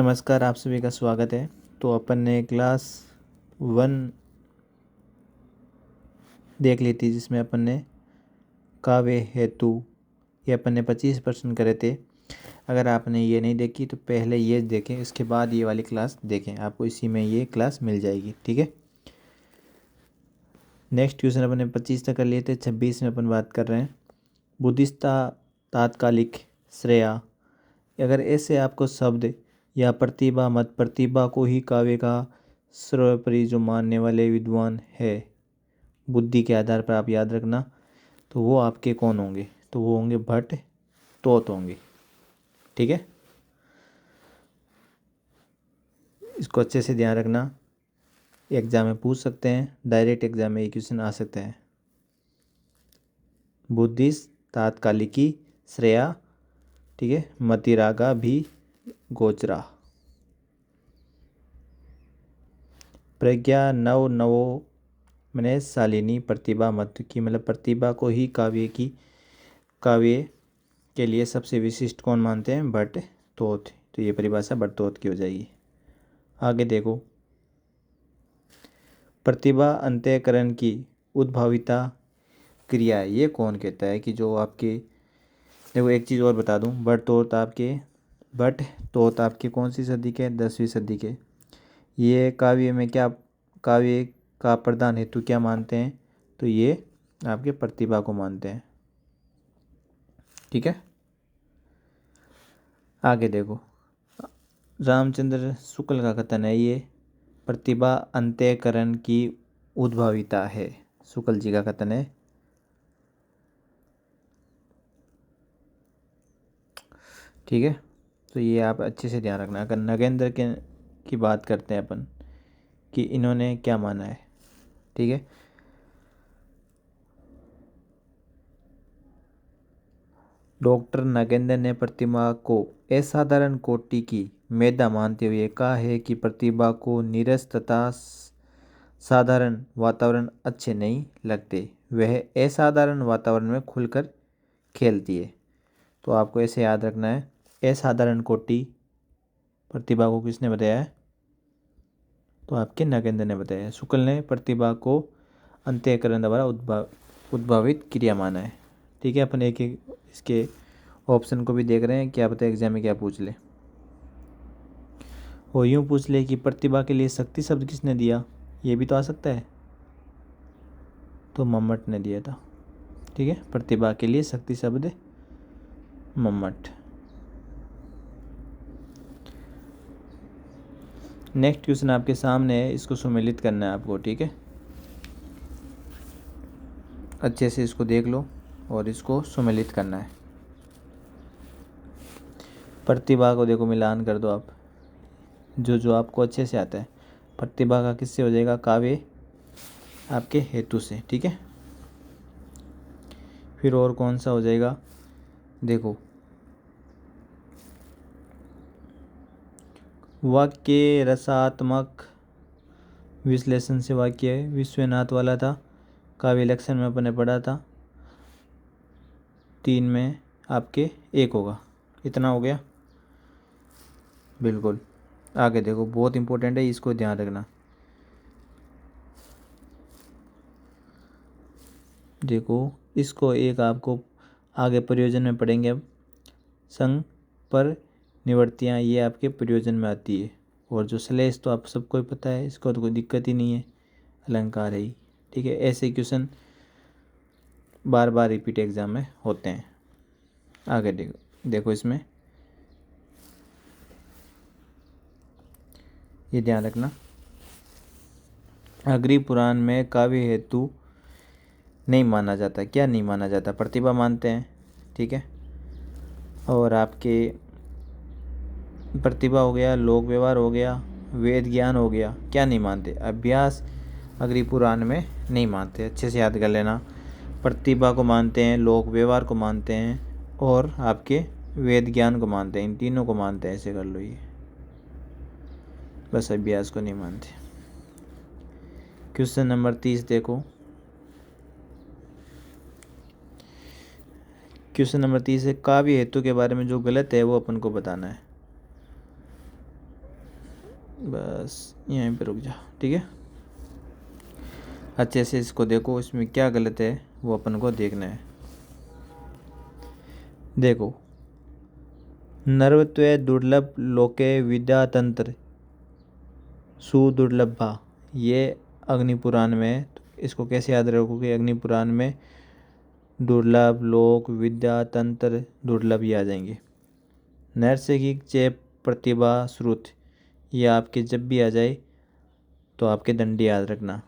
नमस्कार, आप सभी का स्वागत है। तो अपन ने क्लास 1 देख ली थी, जिसमें अपन ने काव्य हेतु ये अपन ने 25% करे थे। अगर आपने ये नहीं देखी तो पहले ये देखें, इसके बाद ये वाली क्लास देखें, आपको इसी में ये क्लास मिल जाएगी। ठीक है। नेक्स्ट क्वेश्चन अपन ने 25 तक कर लिए थे, 26 में अपन बात कर रहे हैं बुद्धिस्ता तात्कालिक श्रेया। अगर ऐसे आपको शब्द या प्रतिभा मत प्रतिभा को ही काव्य का सर्वोपरि जो मानने वाले विद्वान है बुद्धि के आधार पर, आप याद रखना, तो वो आपके कौन होंगे? तो वो होंगे भट्ट तोत होंगे। ठीक है, इसको अच्छे से ध्यान रखना। एग्जाम में पूछ सकते हैं, डायरेक्ट एग्जाम में ये क्वेश्चन आ सकते हैं। बुद्धिस्ट तात्कालिकी श्रेया, ठीक है, मतिरागा भी गोचरा। प्रज्ञा नव नवो मैंने शालिनी प्रतिभा मत की, मतलब प्रतिभा को ही काव्य के लिए सबसे विशिष्ट कौन मानते हैं? भट्ट तोत। तो ये परिभाषा भट्ट तोत की हो जाएगी। आगे देखो, प्रतिभा अंतःकरण की उद्भाविता क्रिया, ये कौन कहता है कि जो आपके, देखो एक चीज़ और बता दूं, भट्ट तोत आपके कौन सी सदी के? 10वीं सदी के। ये काव्य में क्या, काव्य का प्रधान हेतु क्या मानते हैं? तो ये आपके प्रतिभा को मानते हैं। ठीक है, आगे देखो, रामचंद्र शुक्ल का कथन है ये प्रतिभा अंतःकरण की उद्भाविता है। शुक्ल जी का कथन है। ठीक है, तो ये आप अच्छे से ध्यान रखना। अगर नगेंद्र के की बात करते हैं अपन कि इन्होंने क्या माना है। ठीक है, डॉक्टर नगेंद्र ने प्रतिभा को असाधारण कोटि की मेधा मानते हुए कहा है कि प्रतिभा को नीरस तथा साधारण वातावरण अच्छे नहीं लगते, वह असाधारण वातावरण में खुलकर खेलती है। तो आपको ऐसे याद रखना है, असाधारण कोटि प्रतिभा को किसने बताया है? तो आपके नगेंद्र ने बताया है। शुक्ल ने प्रतिभा को अंतःकरण द्वारा उद्भावित क्रिया माना है। ठीक है, अपन एक एक इसके ऑप्शन को भी देख रहे हैं, क्या पता एग्जाम में क्या पूछ ले। वो यूँ पूछ ले कि प्रतिभा के लिए शक्ति शब्द किसने दिया, ये भी तो आ सकता है। तो मम्मट ने दिया था। ठीक है, प्रतिभा के लिए शक्ति शब्द मम्मट। नेक्स्ट क्वेश्चन आपके सामने है, इसको सुमेलित करना है आपको। ठीक है, अच्छे से इसको देख लो और इसको सुमेलित करना है। प्रतिभा को देखो मिलान कर दो आप, जो जो आपको अच्छे से आता है। प्रतिभा का किससे हो जाएगा? काव्य आपके हेतु से। ठीक है, फिर और कौन सा हो जाएगा? देखो, वाक्य रसात्मक विश्लेषण से वाक्य विश्वनाथ वाला था, काव्य लक्षण में अपने पढ़ा था। 3 में आपके 1 होगा। इतना हो गया। बिल्कुल, आगे देखो, बहुत इंपॉर्टेंट है, इसको ध्यान रखना। देखो, इसको एक आपको आगे प्रयोजन में पढ़ेंगे। अब संग पर निवर्तियाँ, ये आपके प्रयोजन में आती है। और जो श्लेष तो आप सबको ही पता है, इसको तो कोई दिक्कत ही नहीं है, अलंकार है ही। ठीक है, ऐसे क्वेश्चन बार बार रिपीट एग्जाम में होते हैं। आगे देखो इसमें ये ध्यान रखना, अग्नि पुराण में काव्य हेतु नहीं माना जाता। क्या नहीं माना जाता? प्रतिभा मानते हैं। ठीक है, और आपके प्रतिभा हो गया, लोक व्यवहार हो गया, वेद ज्ञान हो गया। क्या नहीं मानते? अभ्यास अग्नि पुराण में नहीं मानते। अच्छे से याद कर लेना, प्रतिभा को मानते हैं, लोक व्यवहार को मानते हैं, और आपके वेद ज्ञान को मानते हैं। इन तीनों को मानते हैं, ऐसे कर लो ये, बस अभ्यास को नहीं मानते। क्वेश्चन नंबर 30 देखो, क्वेश्चन नंबर 30 है, काव्य हेतु के बारे में जो गलत है वो अपन को बताना है। बस यहीं पे रुक जा, ठीक है। अच्छे से इसको देखो, इसमें क्या गलत है वो अपन को देखना है। देखो, नरवत्वे दुर्लभ लोके विद्यातंत्र सुदुर्लभा, ये अग्निपुराण में है। तो इसको कैसे याद रखोगे, अग्निपुराण में दुर्लभ लोक विद्या तंत्र दुर्लभ ही आ जाएंगे। नैर्सिक चेप प्रतिभा श्रुत, ये आपके जब भी आ जाए तो आपके दंडी याद रखना।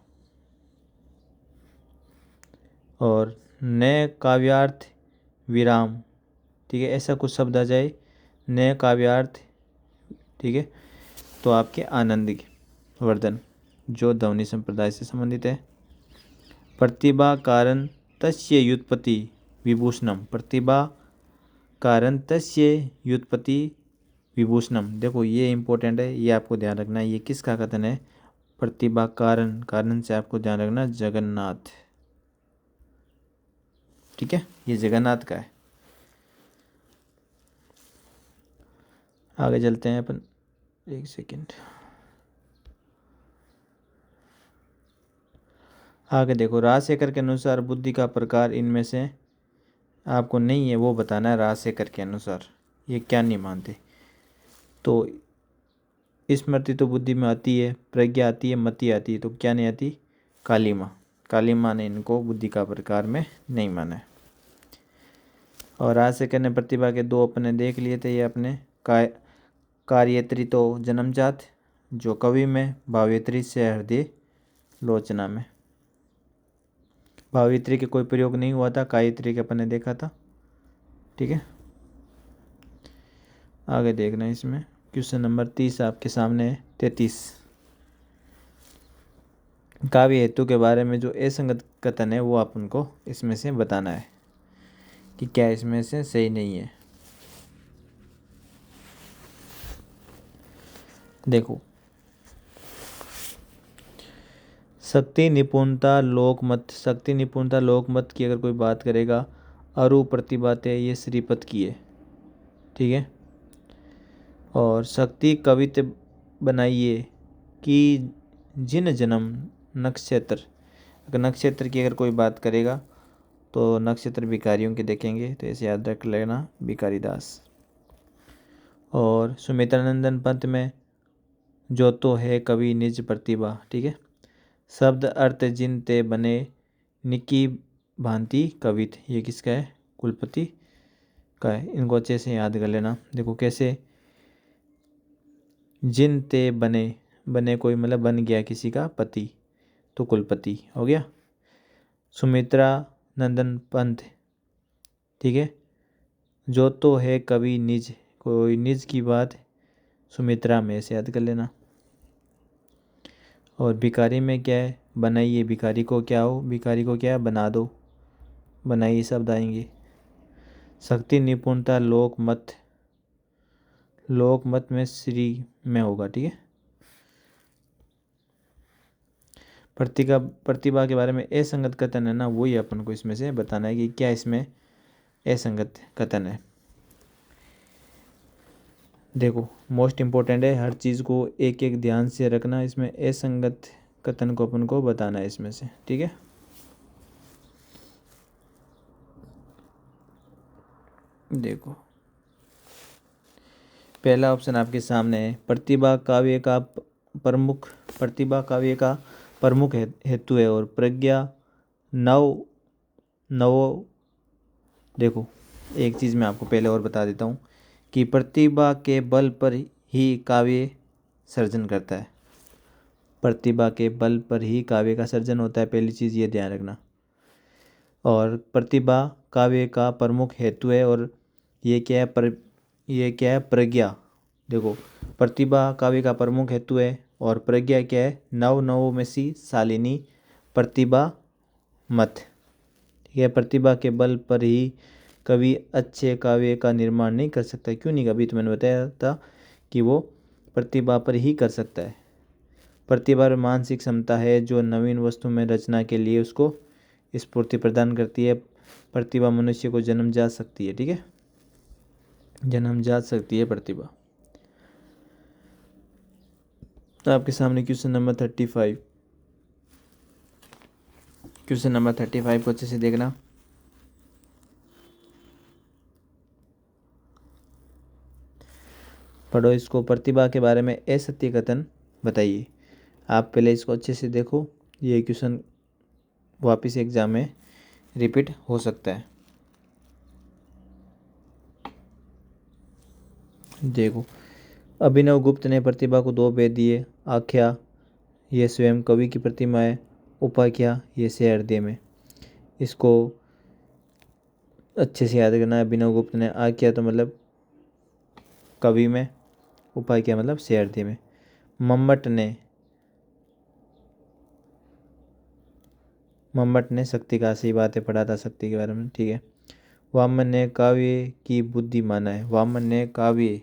और नए काव्यार्थ विराम, ठीक है, ऐसा कुछ शब्द आ जाए नए काव्यार्थ, ठीक है, तो आपके आनंद वर्धन जो ध्वनि संप्रदाय से संबंधित है। प्रतिभा कारण तस्य व्युत्पत्ति विभूषणम, प्रतिभा कारण तस्य व्युत्पत्ति विभूषणम, देखो ये इंपॉर्टेंट है, ये आपको ध्यान रखना है। ये किसका कथन है, प्रतिभा कारण, कारण से आपको ध्यान रखना जगन्नाथ, ठीक है, ये जगन्नाथ का है। आगे चलते हैं अपन, एक सेकेंड आगे देखो। राजशेखर के अनुसार बुद्धि का प्रकार इनमें से आपको नहीं है वो बताना है। राजशेखर के अनुसार ये क्या नहीं मानते, तो स्मृति तो बुद्धि में आती है, प्रज्ञा आती है, मति आती है, तो क्या नहीं आती, काली माँ। काली माँ ने इनको बुद्धि का प्रकार में नहीं माना है। और राजशेखर ने प्रतिभा के दो अपने देख लिए थे, ये अपने कार्यत्री तो जन्मजात जो कवि में, भावेत्री से हृदय लोचना में। भावेत्री के कोई प्रयोग नहीं हुआ था, कायत्री के अपन ने देखा था, ठीक है। आगे देखना है इसमें, क्वेश्चन नंबर 30 आपके सामने है, 33। काव्य हेतु के बारे में जो असंगत कथन है वो आप उनको इसमें से बताना है कि क्या इसमें से सही नहीं है। देखो, शक्ति निपुणता लोकमत, शक्ति निपुणता लोकमत की अगर कोई बात करेगा, अरु प्रतिभाते ये श्रीपद की है, ठीक है। और शक्ति कवित्व बनाइए कि जिन जन्म नक्षत्र, अगर नक्षत्र की अगर कोई बात करेगा तो नक्षत्र भिखारियों के देखेंगे, तो ऐसे याद रख लेना, भिखारी दास। और सुमित्रानंदन पंत में जो तो है कवि निज प्रतिभा, ठीक है। शब्द अर्थ जिन ते बने निकी भांति कवित, ये किसका है, कुलपति का है। इनको अच्छे से याद कर लेना। देखो कैसे, जिन ते बने, बने कोई मतलब बन गया किसी का पति, तो कुलपति हो गया। सुमित्रा नंदन पंत, ठीक है, जो तो है कवि निज, कोई निज की बात सुमित्रा में, से याद कर लेना। और भिखारी में क्या है, बनाइए, भिखारी को क्या हो, भिखारी को क्या बना दो, बनाइए शब्द आएंगे। शक्ति निपुणता लोकमत, लोकमत में श्री में होगा, ठीक है। प्रतिभा के बारे में असंगत कथन है ना, वही अपन को इसमें से बताना है कि क्या इसमें असंगत कथन है। देखो मोस्ट इम्पोर्टेंट है, हर चीज़ को एक एक ध्यान से रखना। इसमें असंगत कथन को अपन को बताना है इसमें से, ठीक है। देखो पहला ऑप्शन आपके सामने है, प्रतिभा काव्य का प्रमुख, प्रतिभा काव्य का प्रमुख हेतु है और प्रज्ञा नव नवो। देखो एक चीज़ मैं आपको पहले और बता देता हूँ कि प्रतिभा के बल पर ही काव्य सर्जन करता है, प्रतिभा के बल पर ही काव्य का सर्जन होता है, पहली चीज़ ये ध्यान रखना। और प्रतिभा काव्य का प्रमुख हेतु है, और ये क्या है, ये क्या है, प्रज्ञा। देखो प्रतिभा काव्य का प्रमुख हेतु है और प्रज्ञा क्या है, नव नवोमसी शालिनी प्रतिभा मत, ठीक है। प्रतिभा के बल पर ही कवि अच्छे काव्य का निर्माण नहीं कर सकता, क्यों नहीं, अभी तो मैंने बताया था कि वो प्रतिभा पर ही कर सकता है। प्रतिभा और मानसिक क्षमता है जो नवीन वस्तु में रचना के लिए उसको स्फूर्ति प्रदान करती है। प्रतिभा मनुष्य को जन्म जा सकती है, ठीक है, जन्म जा सकती है प्रतिभा। आपके सामने क्वेश्चन नंबर 35। क्वेश्चन नंबर 35 को अच्छे से देखना। पढ़ो इसको। प्रतिभा के बारे में असत्य कथन बताइए। आप पहले इसको अच्छे से देखो, ये क्वेश्चन वापस एग्जाम में रिपीट हो सकता है। देखो, अभिनव गुप्त ने प्रतिभा को 2 भेद दिए। आख्या, ये स्वयं कवि की प्रतिमा है। उपाख्या, ये से हृदय में। इसको अच्छे से याद करना है। अभिनव गुप्त ने आख्या तो मतलब कवि में, उपाख्या मतलब से हृदय में। मम्मट ने शक्ति का सही बातें पढ़ा था शक्ति के बारे में, ठीक है। वामन ने काव्य की बुद्धि माना है। वामन ने काव्य,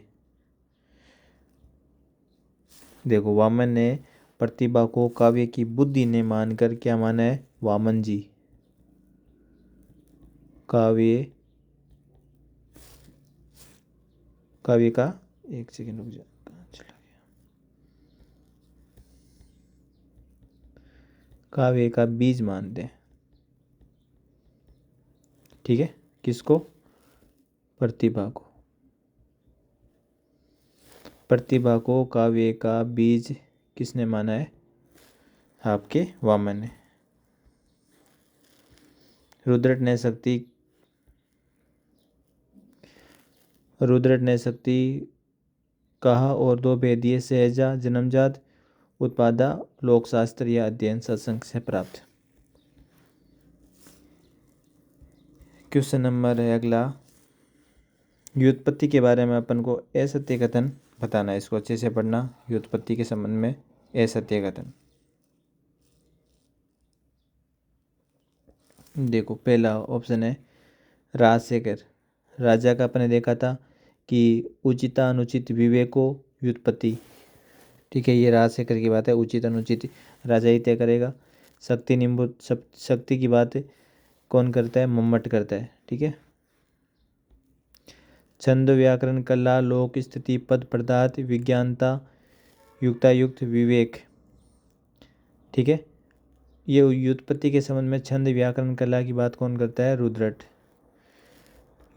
देखो वामन ने प्रतिभा को काव्य की बुद्धि ने मानकर क्या माना है? वामन जी काव्य काव्य का, एक सेकंड रुक जा, कहाँ चला गया? काव्य का बीज मानते हैं, ठीक है। किसको? प्रतिभा को। प्रतिभा को काव्य का बीज किसने माना है? आपके वामन ने। रुद्रट ने शक्ति कहा और 2 भेद दिए। सहजा, जन्मजात, उत्पादा, लोकशास्त्र या अध्ययन सत्संग से प्राप्त। क्वेश्चन नंबर है अगला, व्युत्पत्ति के बारे में अपन को असत्य कथन बताना है। इसको अच्छे से पढ़ना। व्युत्पत्ति के संबंध में असत्य कथन। देखो, पहला ऑप्शन है राजशेखर। राजा का अपने देखा था कि उचित अनुचित विवेको व्युत्पत्ति, ठीक है। ये राजशेखर की बात है। उचित अनुचित राजा ही तय करेगा। शक्ति निम्बुत, शक्ति की बात कौन करता है? मम्मट करता है, ठीक है। छंद, व्याकरण, कला, लोक स्थिति, पद पदार्थ, विज्ञानता, युक्तायुक्त, विवेक, ठीक है। ये व्युत्पत्ति के संबंध में छंद, व्याकरण, कला की बात कौन करता है? रुद्रट।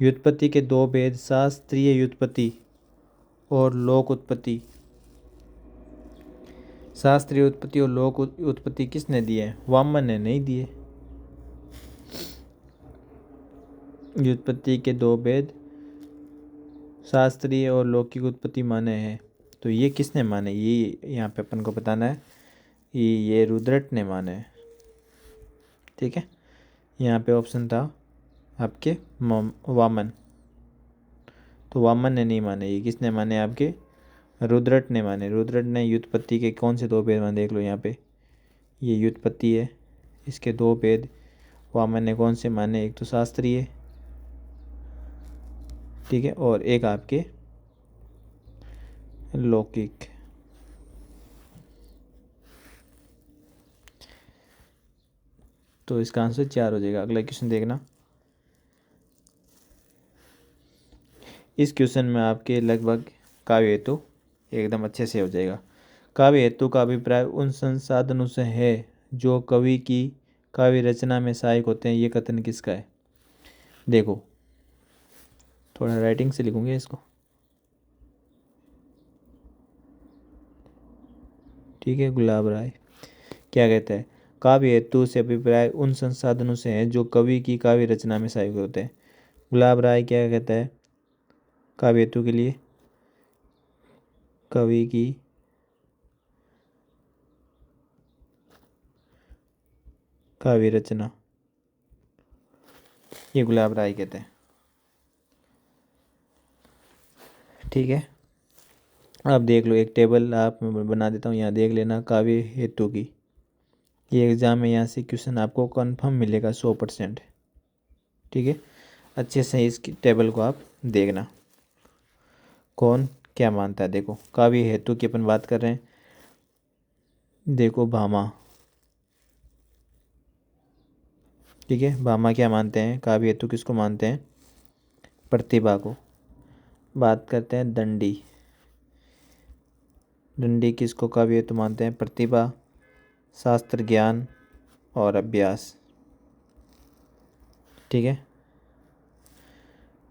व्युत्पत्ति के 2 भेद, शास्त्रीय व्युत्पत्ति और लोक उत्पत्ति। शास्त्रीय उत्पत्ति और लोक उत्पत्ति किसने दिए? वामन ने नहीं दिए। व्युत्पत्ति के 2 भेद शास्त्रीय और लौकिक उत्पत्ति माने हैं, तो ये किसने माने? ये यहाँ पे अपन को बताना है। ये रुद्रट ने माने हैं, ठीक है। यहाँ पे ऑप्शन था आपके वामन, तो वामन ने नहीं माने। ये किसने माने? आपके रुद्रट ने माने। रुद्रट ने व्युत्पत्ति के कौन से 2 भेद माने? देख लो यहाँ पे, ये व्युत्पत्ति है, इसके 2 भेद वामन ने कौन से माने? एक तो शास्त्रीय, ठीक है, और एक आपके लौकिक। तो इसका आंसर 4 हो जाएगा। अगला क्वेश्चन देखना। इस क्वेश्चन में आपके लगभग काव्य हेतु एकदम अच्छे से हो जाएगा। काव्य हेतु का अभिप्राय उन संसाधनों से है जो कवि की काव्य रचना में सहायक होते हैं। ये कथन किसका है? देखो, थोड़ा राइटिंग से लिखूंगे इसको, ठीक है। गुलाब राय क्या कहता है? काव्य हेतु से अभिप्राय उन संसाधनों से है जो कवि की काव्य रचना में सहायक होते हैं। गुलाब राय क्या कहता है काव्य हेतु के लिए? कवि की काव्य रचना, ये गुलाब राय कहते हैं, ठीक है। आप देख लो, एक टेबल आप मैं बना देता हूँ, यहाँ देख लेना काव्य हेतु की। ये एग्ज़ाम में यहाँ से क्वेश्चन आपको कंफर्म मिलेगा 100%, ठीक है। अच्छे से इस टेबल को आप देखना, कौन क्या मानता है। देखो, काव्य हेतु की अपन बात कर रहे हैं। देखो भामा, ठीक है। भामा क्या मानते हैं? काव्य हेतु किसको मानते हैं? प्रतिभा को। बात करते हैं दंडी, डंडी किसको काव्य हेतु मानते हैं? प्रतिभा, शास्त्र ज्ञान और अभ्यास। ठीक है,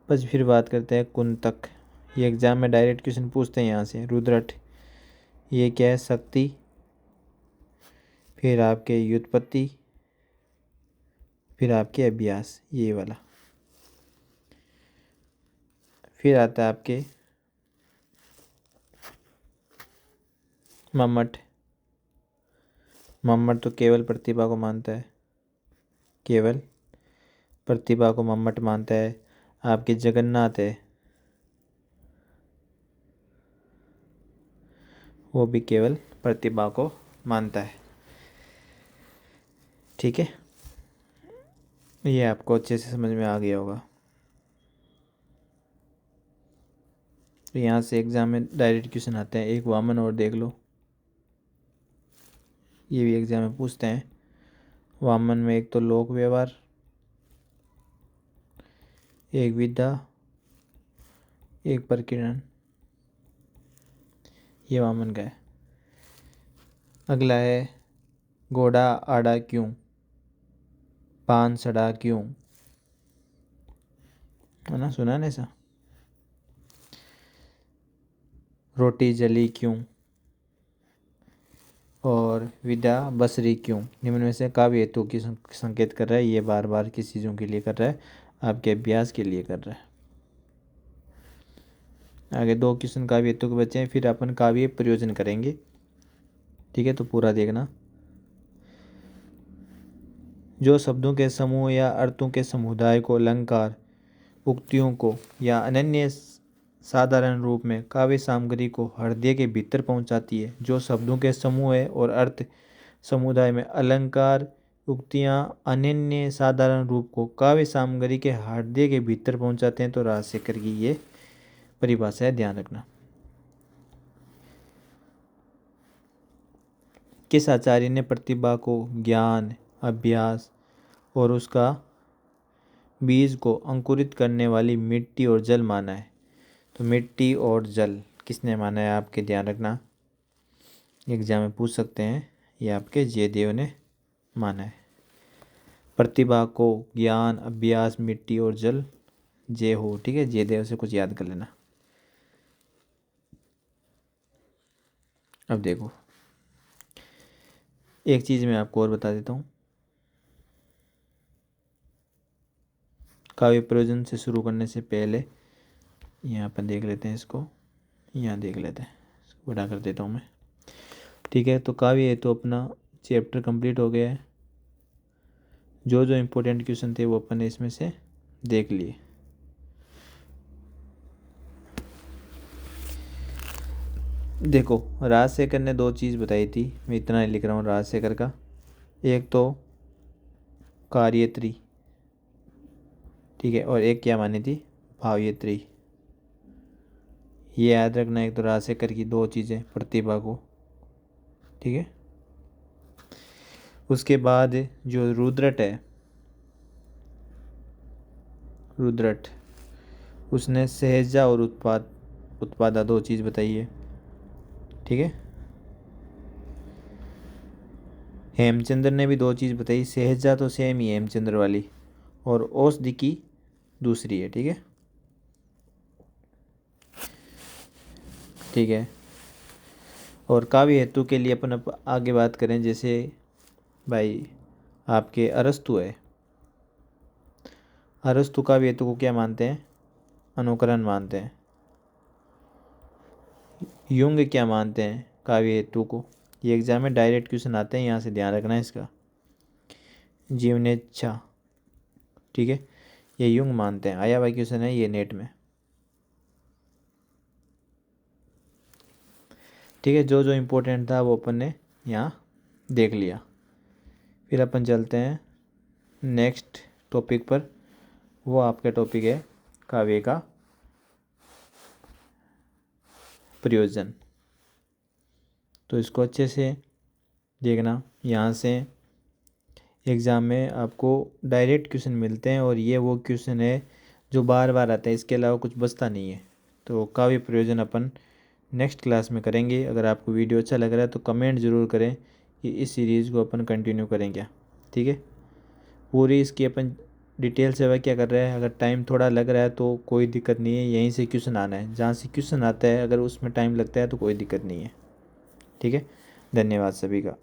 बस फिर बात करते हैं कुंतक। ये एग्जाम में डायरेक्ट क्वेश्चन पूछते हैं यहाँ से। रुद्रट, ये क्या है? शक्ति, फिर आपके व्युत्पत्ति, फिर आपके अभ्यास, ये वाला। फिर आता है आपके मम्मट। मम्मट तो केवल प्रतिभा को मानता है, केवल प्रतिभा को मम्मट मानता है। आपके जगन्नाथ है, वो भी केवल प्रतिभा को मानता है। ठीक है, ये आपको अच्छे से समझ में आ गया होगा। तो यहाँ से एग्जाम में डायरेक्ट क्वेश्चन आते हैं। एक वामन और देख लो, ये भी एग्जाम में पूछते हैं। वामन में एक तो लोक व्यवहार, एक विद्या, एक प्रकीर्णन, ये वामन का है। अगला है घोड़ा आड़ा क्यों, पान सड़ा क्यों, है ना, सुना ना ऐसा। रोटी जली क्यों, और विद्या बसरी क्यों। निम्न में से काव्य हेतु की संकेत कर रहा है। ये बार बार किस चीज़ों के लिए कर रहा है? आपके अभ्यास के लिए कर रहा है। आगे 2 क्वेश्चन काव्य हेतु के बचे हैं, फिर अपन काव्य प्रयोजन करेंगे। ठीक है, तो पूरा देखना। जो शब्दों के समूह या अर्थों के समुदाय को, अलंकार, उक्तियों को या अनन्य साधारण रूप में काव्य सामग्री को हृदय के भीतर पहुंचाती है। जो शब्दों के समूह है और अर्थ समुदाय में अलंकार, उक्तियाँ, अनन्य साधारण रूप को काव्य सामग्री के हृदय के भीतर पहुंचाते हैं, तो राजशेखर की ये परिभाषा है, ध्यान रखना। किस आचार्य ने प्रतिभा को ज्ञान, अभ्यास और उसका बीज को अंकुरित करने वाली मिट्टी और जल माना है? तो मिट्टी और जल किसने माना है? आपके ध्यान रखना, एग्जाम में पूछ सकते हैं। ये आपके जयदेव ने माना है। प्रतिभा को ज्ञान, अभ्यास, मिट्टी और जल, जय हो। ठीक है, जयदेव से कुछ याद कर लेना। अब देखो, एक चीज़ मैं आपको और बता देता हूँ। काव्य प्रयोजन से शुरू करने से पहले यहाँ पर देख लेते हैं इसको, यहाँ देख लेते हैं, इसको बड़ा कर देता हूँ मैं। ठीक है, तो काव्य है तो अपना चैप्टर कंप्लीट हो गया है। जो जो इम्पोर्टेंट क्वेश्चन थे वो अपन ने इसमें से देख लिए। देखो, राजशेखर ने 2 चीज़ बताई थी, मैं इतना ही लिख रहा हूँ राजशेखर का। एक तो कार्यत्री, ठीक है, और एक क्या मानी थी? भावयत्री। ये याद रखना, एक तो राजशेखर की 2 चीज़ें, प्रतिभा को। ठीक है, उसके बाद जो रुद्रट है, रुद्रट, उसने सहजा और उत्पादा 2 चीज़ बताई है। ठीक है, हेमचंद्र ने भी 2 चीज़ बताई। सहजा तो सेम ही है हेमचंद्र वाली, और औषधि की दूसरी है। ठीक है, ठीक है। और काव्य हेतु के लिए अपन आगे बात करें, जैसे भाई आपके अरस्तु है। अरस्तु काव्य हेतु को क्या मानते हैं? अनुकरण मानते हैं। युंग क्या मानते हैं काव्य हेतु को? ये एग्जाम में डायरेक्ट क्वेश्चन आते हैं, यहाँ से ध्यान रखना है इसका। जीवनेच्छा, ठीक है, ये युंग मानते हैं। आया भाई क्वेश्चन है ये नेट में। ठीक है, जो जो इम्पोर्टेंट था वो अपन ने यहाँ देख लिया। फिर अपन चलते हैं नेक्स्ट टॉपिक पर। वो आपका टॉपिक है काव्य का प्रयोजन। तो इसको अच्छे से देखना। यहाँ से एग्ज़ाम में आपको डायरेक्ट क्वेश्चन मिलते हैं, और ये वो क्वेश्चन है जो बार बार आता है, इसके अलावा कुछ बचता नहीं है। तो काव्य प्रयोजन अपन नेक्स्ट क्लास में करेंगे। अगर आपको वीडियो अच्छा लग रहा है तो कमेंट ज़रूर करें कि इस सीरीज़ को अपन कंटिन्यू करें क्या। ठीक है, पूरी इसकी अपन डिटेल से क्या कर रहे हैं। अगर टाइम थोड़ा लग रहा है तो कोई दिक्कत नहीं है, यहीं से क्वेश्चन आना है, जहाँ से क्वेश्चन आता है अगर उसमें टाइम लगता है तो कोई दिक्कत नहीं है। ठीक है, धन्यवाद सभी का।